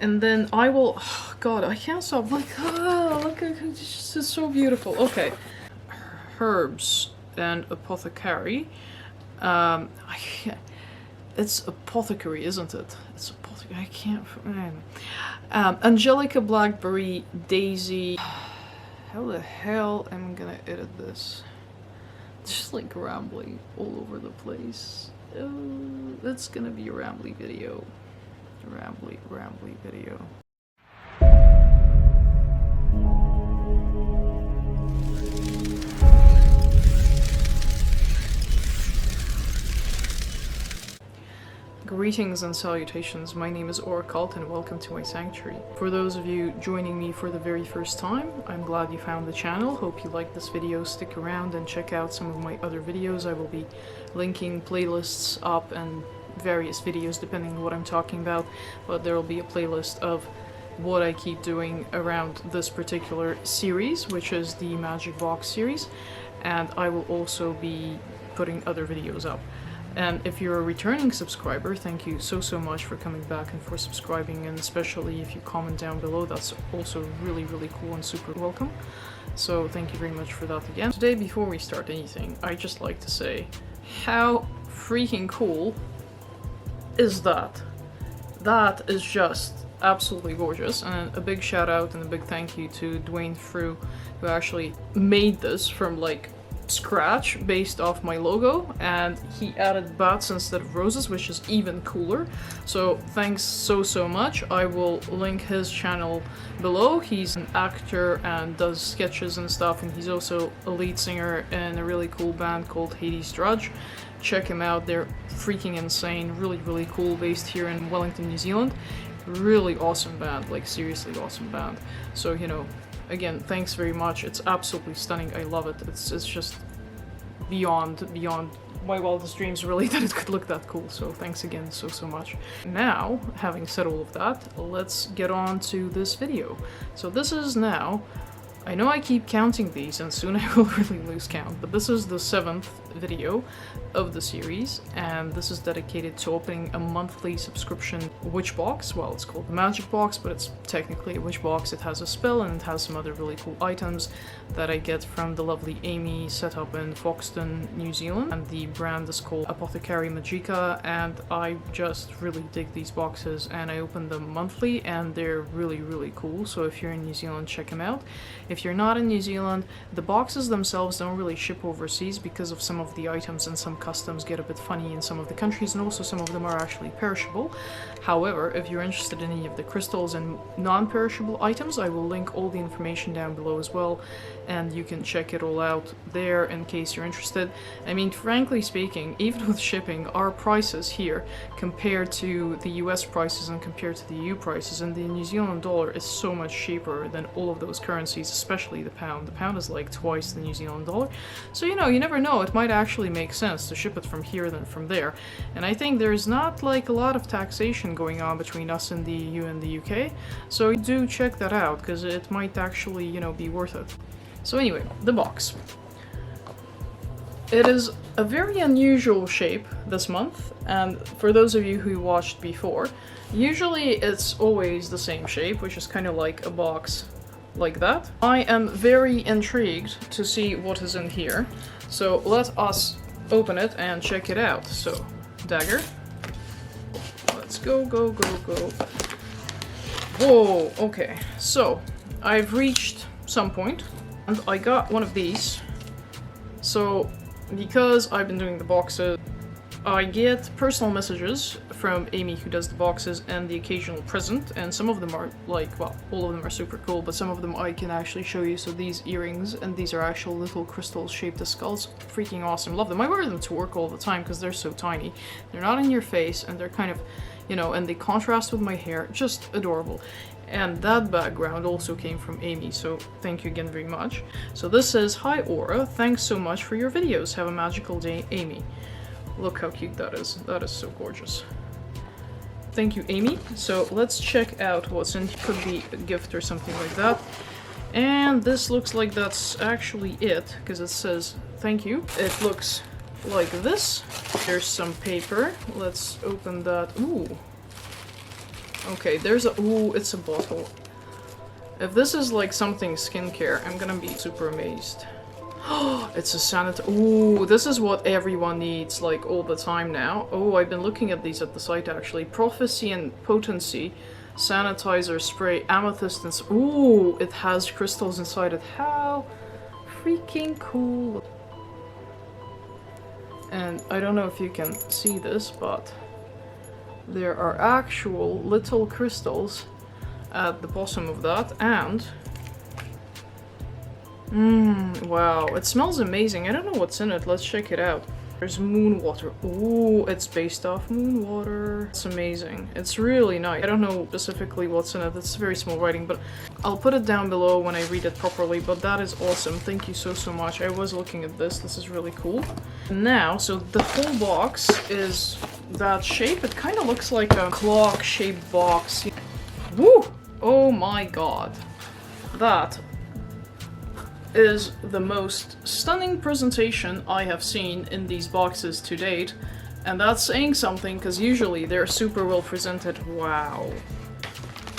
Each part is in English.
And then I will, oh God, I can't stop. Like, oh, look, it's just so beautiful. Okay, herbs and apothecary. I can't, it's apothecary, isn't it? It's apothecary. I can't. Angelica, blackberry, daisy. How the hell am I gonna edit this? Just like rambly all over the place. Oh, that's gonna be a rambly video. Rambly video. Greetings and salutations, my name is Oracult and welcome to my sanctuary. For those of you joining me for the very first time, I'm glad you found the channel. Hope you like this video, stick around and check out some of my other videos. I will be linking playlists up and various videos depending on what I'm talking about, but there will be a playlist of what I keep doing around this particular series, which is the Magickbox series, and I will also be putting other videos up. And if you're a returning subscriber, thank you so much for coming back and for subscribing, and especially if you comment down below, that's also really cool and super welcome. So thank you very much for that again. Today, before we start anything, I'd just like to say, how freaking cool is that? That is just absolutely gorgeous, and a big shout out and a big thank you to Dwayne Frew, who actually made this from like scratch based off my logo, and he added bats instead of roses, which is even cooler. So thanks so much. I will link his channel below. He's an actor and does sketches and stuff, and he's also a lead singer in a really cool band called Hades Drudge. Check him out, they're freaking insane, really cool, based here in Wellington, New Zealand. Really awesome band, like seriously awesome band. So, you know, again, thanks very much. It's absolutely stunning. I love it. It's just beyond my wildest dreams, really, that it could look that cool. So thanks again so much. Now, having said all of that, let's get on to this video. So this is now, I know I keep counting these and soon I will really lose count, but this is the 7th video of the series, and this is dedicated to opening a monthly subscription witchbox. Well, it's called the Magickbox, but it's technically a witchbox. It has a spell and it has some other really cool items that I get from the lovely Amy, set up in Foxton, New Zealand, and the brand is called apothecarymagicka, and I just really dig these boxes, and I open them monthly and they're really cool. So if you're in New Zealand, check them out. If you're not in New Zealand, the boxes themselves don't really ship overseas because of some of the items, and some customs get a bit funny in some of the countries, and also some of them are actually perishable. However, if you're interested in any of the crystals and non-perishable items, I will link all the information down below as well, and you can check it all out there in case you're interested. I mean, frankly speaking, even with shipping, our prices here compared to the US prices and compared to the EU prices, and the New Zealand dollar is so much cheaper than all of those currencies, especially the pound. The pound is like twice the New Zealand dollar. So, you know, you never know, it might actually make sense to ship it from here than from there. And I think there's not like a lot of taxation going on between us and the EU and the UK. So do check that out, because it might actually, you know, be worth it. So anyway, the box. It is a very unusual shape this month, and for those of you who watched before, usually it's always the same shape, which is kind of like a box like that. I am very intrigued to see what is in here, so let us open it and check it out. So, dagger. Let's go. Whoa, okay. So, I've reached some point, and I got one of these. So, because I've been doing the boxes, I get personal messages from Amy, who does the boxes, and the occasional present, and some of them are like, well, all of them are super cool, but some of them I can actually show you. So these earrings, and these are actual little crystals shaped as skulls, freaking awesome, love them. I wear them to work all the time because they're so tiny. They're not in your face, and they're kind of, you know, and they contrast with my hair, just adorable. And that background also came from Amy, so thank you again very much. So this says, "Hi Aura, thanks so much for your videos. Have a magical day, Amy." Look how cute that is. That is so gorgeous. Thank you, Amy. So let's check out what's in. Could be a gift or something like that. And this looks like that's actually it, because it says thank you. It looks like this. There's some paper. Let's open that. Ooh. Okay, there's a- ooh, it's a bottle. If this is like something skincare, I'm gonna be super amazed. It's a sanitizer. Ooh, this is what everyone needs, like, all the time now. Oh, I've been looking at these at the site, actually. Prophecy and Potency. Sanitizer spray. Amethyst and... Ooh, it has crystals inside it. How freaking cool. And I don't know if you can see this, but there are actual little crystals at the bottom of that, and... wow, it smells amazing. I don't know what's in it. Let's check it out. There's moon water. Ooh, it's based off moon water. It's amazing. It's really nice. I don't know specifically what's in it. It's very small writing, but I'll put it down below when I read it properly. But that is awesome. Thank you so much. I was looking at this. This is really cool. Now, so the whole box is that shape. It kind of looks like a clock-shaped box. Woo! Oh my god. That is the most stunning presentation I have seen in these boxes to date, and that's saying something because usually they're super well presented. Wow.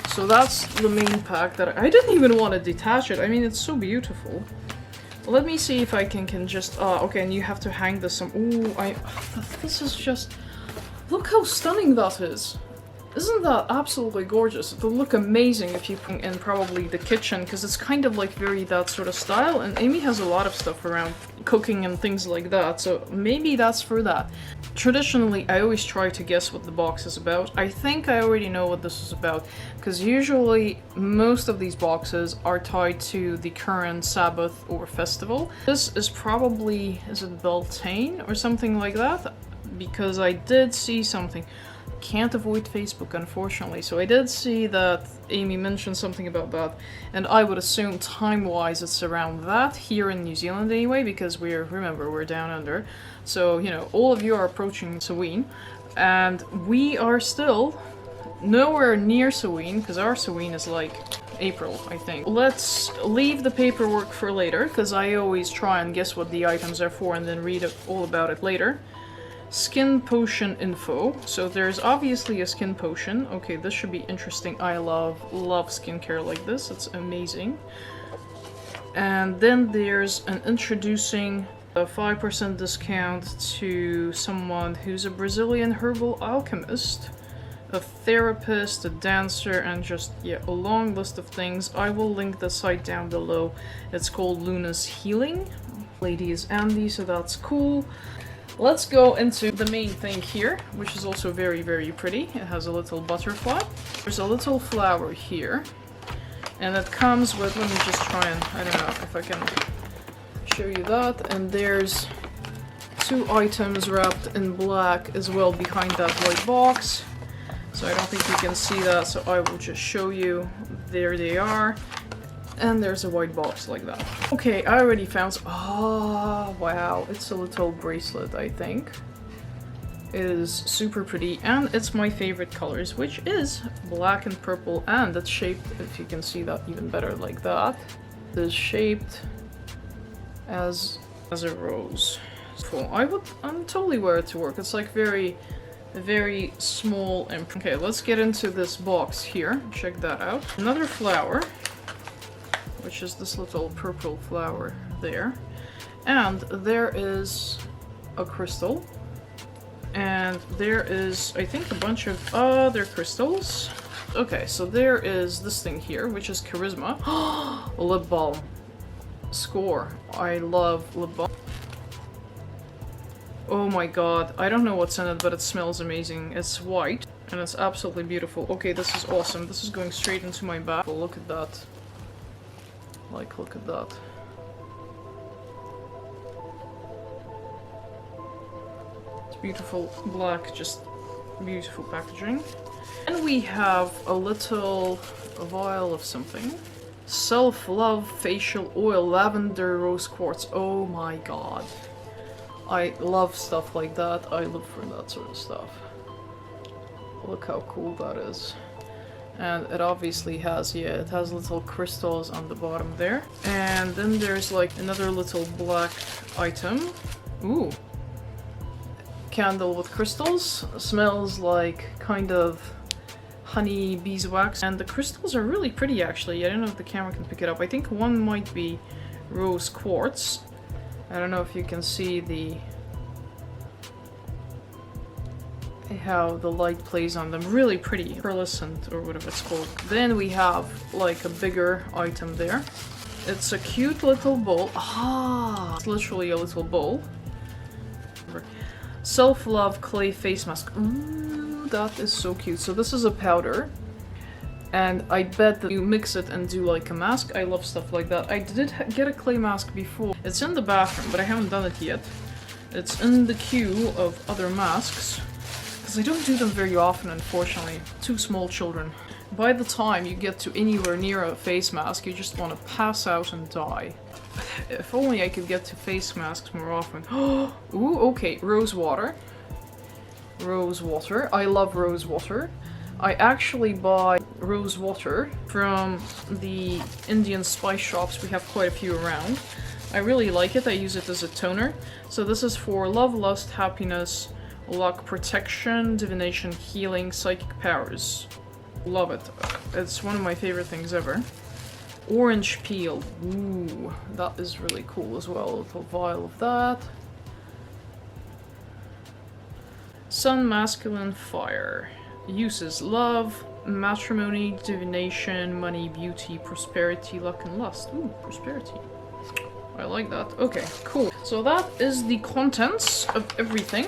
So that's the main pack that I didn't even want to detach it. I mean, it's so beautiful. Let me see if I can just okay, and you have to hang this some. Ooh, this is just, look how stunning that is. Isn't that absolutely gorgeous? It'll look amazing if you put in probably the kitchen, because it's kind of like very that sort of style, and Amy has a lot of stuff around cooking and things like that, so maybe that's for that. Traditionally, I always try to guess what the box is about. I think I already know what this is about, because usually most of these boxes are tied to the current Sabbath or festival. This is probably, is it Beltane or something like that? Because I did see something. Can't avoid Facebook, unfortunately, so I did see that Amy mentioned something about that, and I would assume time-wise it's around that, here in New Zealand anyway, because remember, we're down under, so, you know, all of you are approaching Samhain, and we are still nowhere near Samhain, because our Samhain is like April, I think. Let's leave the paperwork for later, because I always try and guess what the items are for and then read all about it later. Skin potion info. So there's obviously a skin potion. Okay, this should be interesting. I love skincare like this. It's amazing. And then there's an introducing a 5% discount to someone who's a Brazilian herbal alchemist, a therapist, a dancer, and just, yeah, a long list of things. I will link the site down below. It's called Luna's Healing. Lady is Andy, so that's cool. Let's go into the main thing here, which is also very, very pretty. It has a little butterfly. There's a little flower here. And it comes with, let me just try and, I don't know if I can show you that. And there's 2 items wrapped in black as well behind that white box. So I don't think you can see that, so I will just show you. There they are. And there's a white box like that. Okay, I already found oh, wow. It's a little bracelet, I think. It is super pretty, and it's my favorite colors, which is black and purple, and it's shaped, if you can see that even better, like that. It is shaped as a rose. Cool. I'm totally wear it to work. It's like very small and... Okay, let's get into this box here. Check that out. Another flower, which is this little purple flower there. And there is a crystal. And there is, I think, a bunch of other crystals. Okay, so there is this thing here, which is charisma. Lip balm. Score. I love lip balm. Oh my god, I don't know what's in it, but it smells amazing. It's white, and it's absolutely beautiful. Okay, this is awesome. This is going straight into my bag. Well, look at that. Like, look at that. It's beautiful black, just beautiful packaging. And we have a little vial of something. Self-love facial oil, lavender rose quartz. Oh my god. I love stuff like that. I look for that sort of stuff. Look how cool that is. And it obviously has, yeah, it has little crystals on the bottom there. And then there's like another little black item. Ooh. Candle with crystals. Smells like kind of honey beeswax, and the crystals are really pretty actually. I don't know if the camera can pick it up. I think one might be rose quartz. I don't know if you can see how the light plays on them. Really pretty. Pearlescent or whatever it's called. Then we have like a bigger item there. It's a cute little bowl. Ah, it's literally a little bowl. Self-love clay face mask. Ooh, that is so cute. So this is a powder. And I bet that you mix it and do like a mask. I love stuff like that. I did get a clay mask before. It's in the bathroom, but I haven't done it yet. It's in the queue of other masks. Because I don't do them very often, unfortunately. 2 small children. By the time you get to anywhere near a face mask, you just want to pass out and die. If only I could get to face masks more often. Ooh, okay, rose water. Rose water. I love rose water. I actually buy rose water from the Indian spice shops. We have quite a few around. I really like it. I use it as a toner. So this is for love, lust, happiness, luck, protection, divination, healing, psychic powers. Love it. It's one of my favorite things ever. Orange peel. Ooh, that is really cool as well. A little vial of that. Sun, masculine, fire. Uses: love, matrimony, divination, money, beauty, prosperity, luck, and lust. Ooh, prosperity. I like that. Okay, cool. So that is the contents of everything.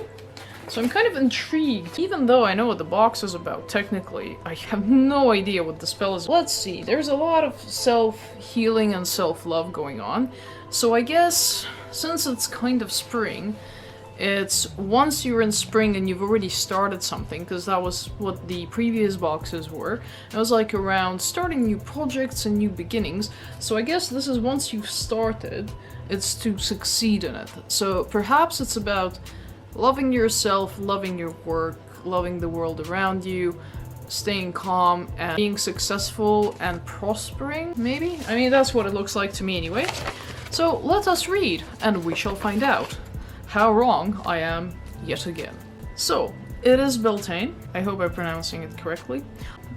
So I'm kind of intrigued. Even though I know what the box is about, technically, I have no idea what the spell is. Let's see. There's a lot of self-healing and self-love going on. So I guess, since it's kind of spring, it's once you're in spring and you've already started something, because that was what the previous boxes were. It was like around starting new projects and new beginnings. So I guess this is once you've started, it's to succeed in it. So perhaps it's about loving yourself, loving your work, loving the world around you, staying calm, and being successful and prospering, maybe? I mean, that's what it looks like to me anyway. So let us read, and we shall find out how wrong I am yet again. So, it is Beltane. I hope I'm pronouncing it correctly.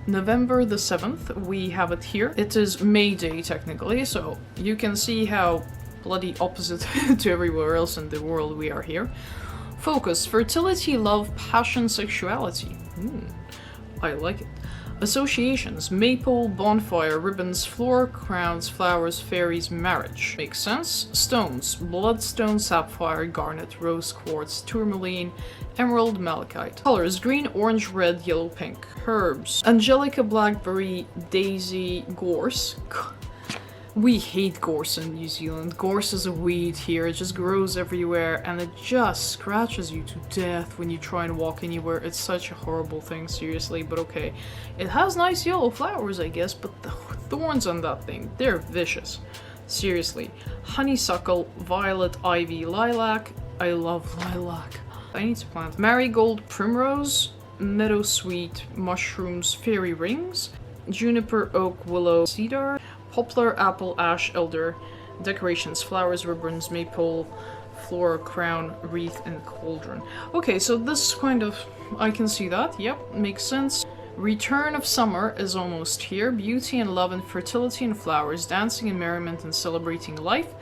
November the 7th, we have it here. It is May Day, technically, so you can see how bloody opposite to everywhere else in the world we are here. Focus: fertility, love, passion, sexuality. I like it. Associations: maple, bonfire, ribbons, floor, crowns, flowers, fairies, marriage. Makes sense. Stones: bloodstone, sapphire, garnet, rose quartz, tourmaline, emerald, malachite. Colors: green, orange, red, yellow, pink. Herbs: angelica, blackberry, daisy, gorse. We hate gorse in New Zealand. Gorse is a weed here. It just grows everywhere and it just scratches you to death when you try and walk anywhere. It's such a horrible thing, seriously, but okay. It has nice yellow flowers, I guess, but the thorns on that thing, they're vicious. Seriously. Honeysuckle, violet, ivy, lilac. I love lilac. I need to plant. Marigold, primrose, meadowsweet, mushrooms, fairy rings, juniper, oak, willow, cedar, poplar, apple, ash, elder. Decorations: flowers, ribbons, maple, floor, crown, wreath, and cauldron. Okay, so this kind of, I can see that. Yep, makes sense. Return of summer is almost here. Beauty and love and fertility and flowers, dancing and merriment and celebrating life.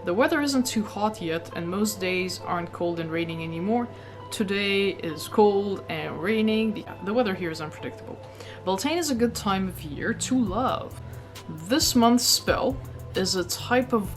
The weather isn't too hot yet, and most days aren't cold and raining anymore. Today is cold and raining. The weather here is unpredictable. Beltane is a good time of year to love. This month's spell is a type of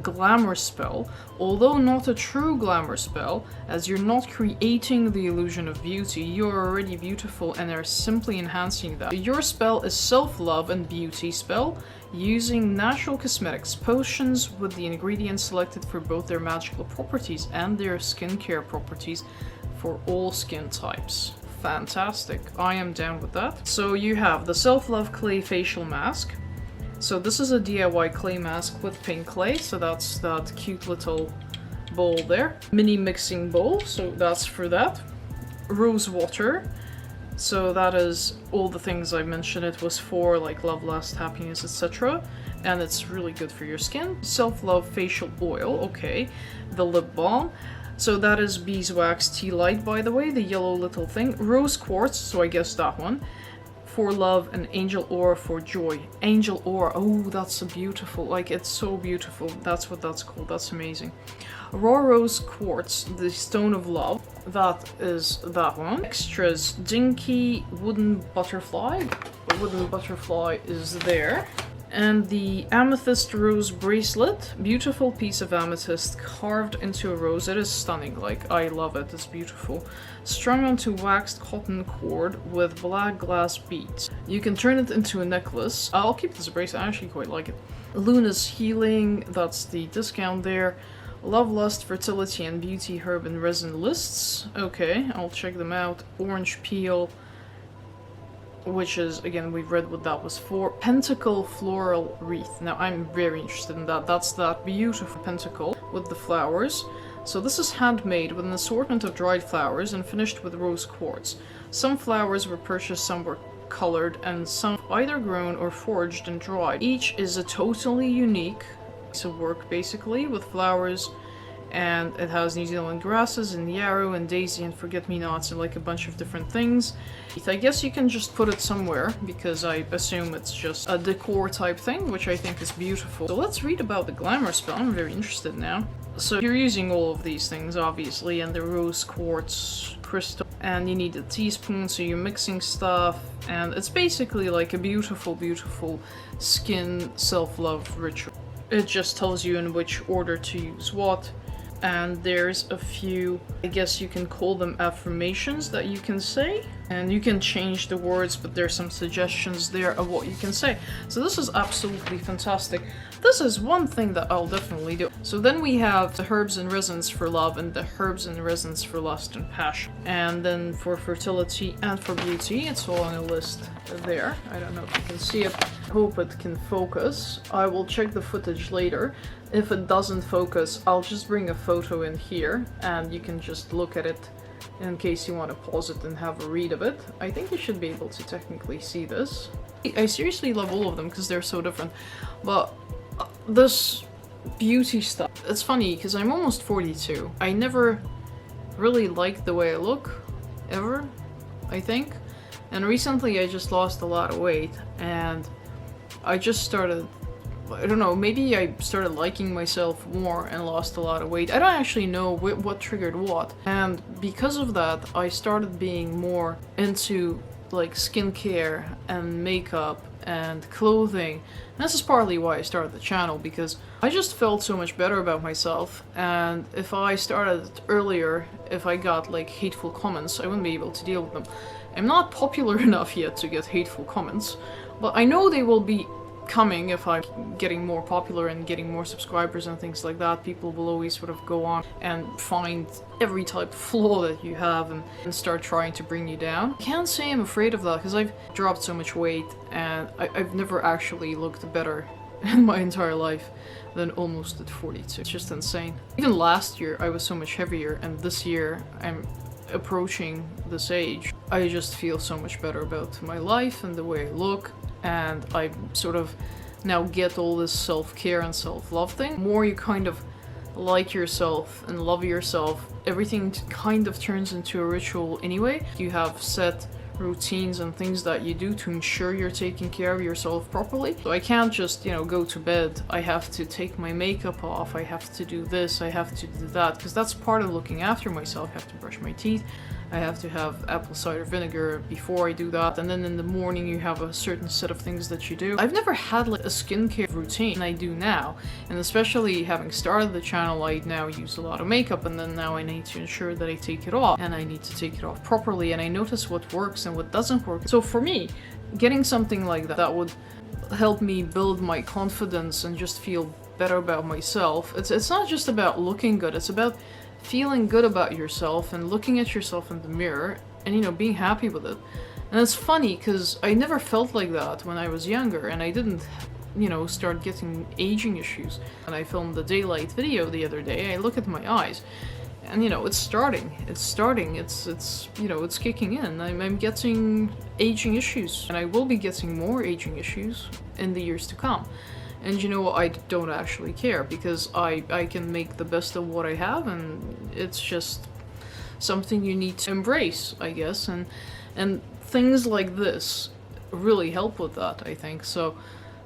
glamour spell, although not a true glamour spell, as you're not creating the illusion of beauty. You're already beautiful and are simply enhancing that. Your spell is self-love and beauty spell, using natural cosmetics, potions with the ingredients selected for both their magical properties and their skincare properties for all skin types. Fantastic. I am down with that. So you have the self-love clay facial mask. So this is a DIY clay mask with pink clay, so that's that cute little bowl there. Mini mixing bowl, so that's for that. Rose water, so that is all the things I mentioned it was for, like love, lust, happiness, etc. And it's really good for your skin. Self-love facial oil, okay. The lip balm, so that is beeswax tea light, by the way, the yellow little thing. Rose quartz, so I guess that one. for love and angel ore for joy. Angel ore, oh, that's so beautiful. Like, it's so beautiful. That's what that's called. That's amazing. Raw rose quartz, the stone of love. That is that one. Extras, dinky wooden butterfly. The wooden butterfly is there. And the amethyst rose bracelet. Beautiful piece of amethyst carved into a rose. It is stunning. Like, I love it. It's beautiful. Strung onto waxed cotton cord with black glass beads. You can turn it into a necklace. I'll keep this bracelet. I actually quite like it. Luna's healing. That's the discount there. Love, lust, fertility, and beauty herb and resin lists. Okay, I'll check them out. Orange peel, which is, again, we've read what that was for. Pentacle floral wreath. Now, I'm very interested in that. That's that beautiful pentacle with the flowers. So this is handmade with an assortment of dried flowers and finished with rose quartz. Some flowers were purchased, some were colored, and some either grown or forged and dried. Each is a totally unique piece of work, basically, with flowers, and it has New Zealand grasses and yarrow and daisy and forget-me-nots and like a bunch of different things. I guess you can just put it somewhere, because I assume it's just a decor type thing, which I think is beautiful. So let's read about the glamour spell. I'm very interested now. So you're using all of these things, obviously, and the rose quartz crystal, and you need a teaspoon, so you're mixing stuff, and it's basically like a beautiful, beautiful skin self-love ritual. It just tells you in which order to use what. And there's a few, I guess you can call them affirmations that you can say. And you can change the words, but there's some suggestions there of what you can say. So this is absolutely fantastic. This is one thing that I'll definitely do. So then we have the herbs and resins for love and the herbs and resins for lust and passion. And then for fertility and for beauty, it's all on a list there. I don't know if you can see it. I hope it can focus. I will check the footage later. If it doesn't focus, I'll just bring a photo in here and you can just look at it in case you want to pause it and have a read of it. I think you should be able to technically see this. I seriously love all of them because they're so different. But this beauty stuff, it's funny because I'm almost 42. I never really liked the way I look, ever, I think. And recently I just lost a lot of weight and I just started, I don't know, maybe I started liking myself more and lost a lot of weight. I don't actually know what triggered what. And because of that, I started being more into like skincare and makeup and clothing. And this is partly why I started the channel, because I just felt so much better about myself, and if I started earlier, if I got like hateful comments, I wouldn't be able to deal with them. I'm not popular enough yet to get hateful comments, but I know they will be coming if I'm getting more popular and getting more subscribers and things like that. People will always sort of go on and find every type of flaw that you have and start trying to bring you down. I can't say I'm afraid of that because I've dropped so much weight and I've never actually looked better in my entire life than almost at 42. It's just insane. Even last year I was so much heavier, and this year I'm approaching this age. I just feel so much better about my life and the way I look. And I sort of now get all this self-care and self-love thing. The more you kind of like yourself and love yourself, everything kind of turns into a ritual anyway. You have set routines and things that you do to ensure you're taking care of yourself properly. So I can't just, go to bed. I have to take my makeup off. I have to do this. I have to do that. Because that's part of looking after myself. I have to brush my teeth. I have to have apple cider vinegar before I do that, and then in the morning you have a certain set of things that you do. I've never had like a skincare routine, and I do now, and especially having started the channel, I now use a lot of makeup, and then now I need to ensure that I take it off, and I need to take it off properly, and I notice what works and what doesn't work. So for me, getting something like that would help me build my confidence and just feel better about myself. It's not just about looking good, it's about feeling good about yourself and looking at yourself in the mirror and, being happy with it. And it's funny because I never felt like that when I was younger, and I didn't, start getting aging issues. When I filmed the daylight video the other day, I look at my eyes and, it's starting, it's kicking in. I'm getting aging issues, and I will be getting more aging issues in the years to come. And I don't actually care, because I can make the best of what I have, and it's just something you need to embrace, I guess. And things like this really help with that, I think. So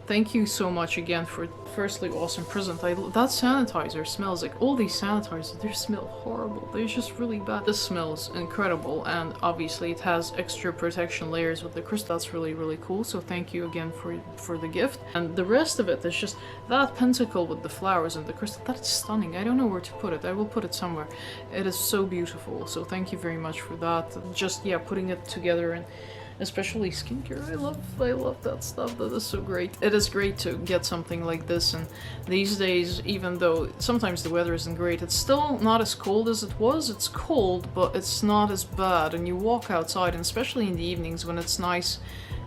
thank you so much again for firstly awesome present. That sanitizer smells like, all these sanitizers, they smell horrible. They're just really bad. This smells incredible, and obviously it has extra protection layers with the crystal. That's really, really cool. So thank you again for the gift. And the rest of it is just that pentacle with the flowers and the crystal. That's stunning. I don't know where to put it. I will put it somewhere. It is so beautiful. So thank you very much for that. Just, yeah, putting it together, and especially skincare. I love that stuff. That is so great. It is great to get something like this, and these days, even though sometimes the weather isn't great, it's still not as cold as it was. It's cold, but it's not as bad, and you walk outside, and especially in the evenings when it's nice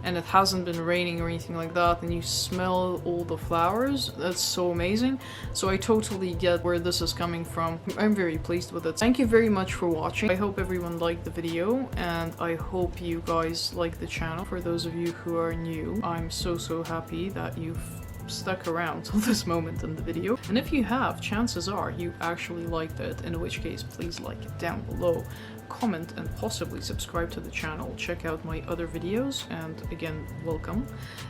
and it hasn't been raining or anything like that, and you smell all the flowers. That's so amazing. So I totally get where this is coming from. I'm very pleased with it. Thank you very much for watching. I hope everyone liked the video, and I hope you guys like the channel. For those of you who are new, I'm so happy that you've stuck around till this moment in the video. And if you have, chances are you actually liked it, in which case please like it down below, comment, and possibly subscribe to the channel. Check out my other videos, and again, welcome.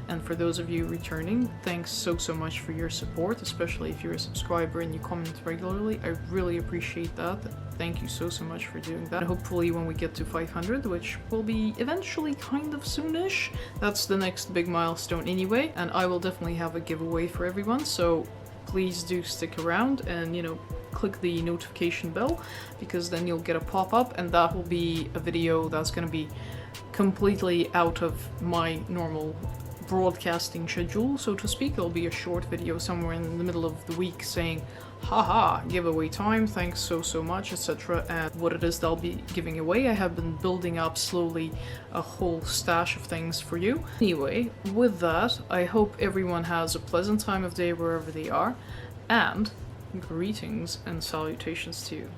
And for those of you returning, thanks so much for your support, especially if you're a subscriber and you comment regularly. I really appreciate that. Thank you so much for doing that. And hopefully when we get to 500, which will be eventually kind of soonish, that's the next big milestone anyway, and I will definitely have a giveaway for everyone, so please do stick around and, you know, click the notification bell, because then you'll get a pop-up, and that will be a video that's going to be completely out of my normal broadcasting schedule, so to speak. It'll be a short video somewhere in the middle of the week saying, haha, giveaway time, thanks so much, etc. And what it is that I'll be giving away. I have been building up slowly a whole stash of things for you. Anyway, with that, I hope everyone has a pleasant time of day wherever they are, and greetings and salutations to you.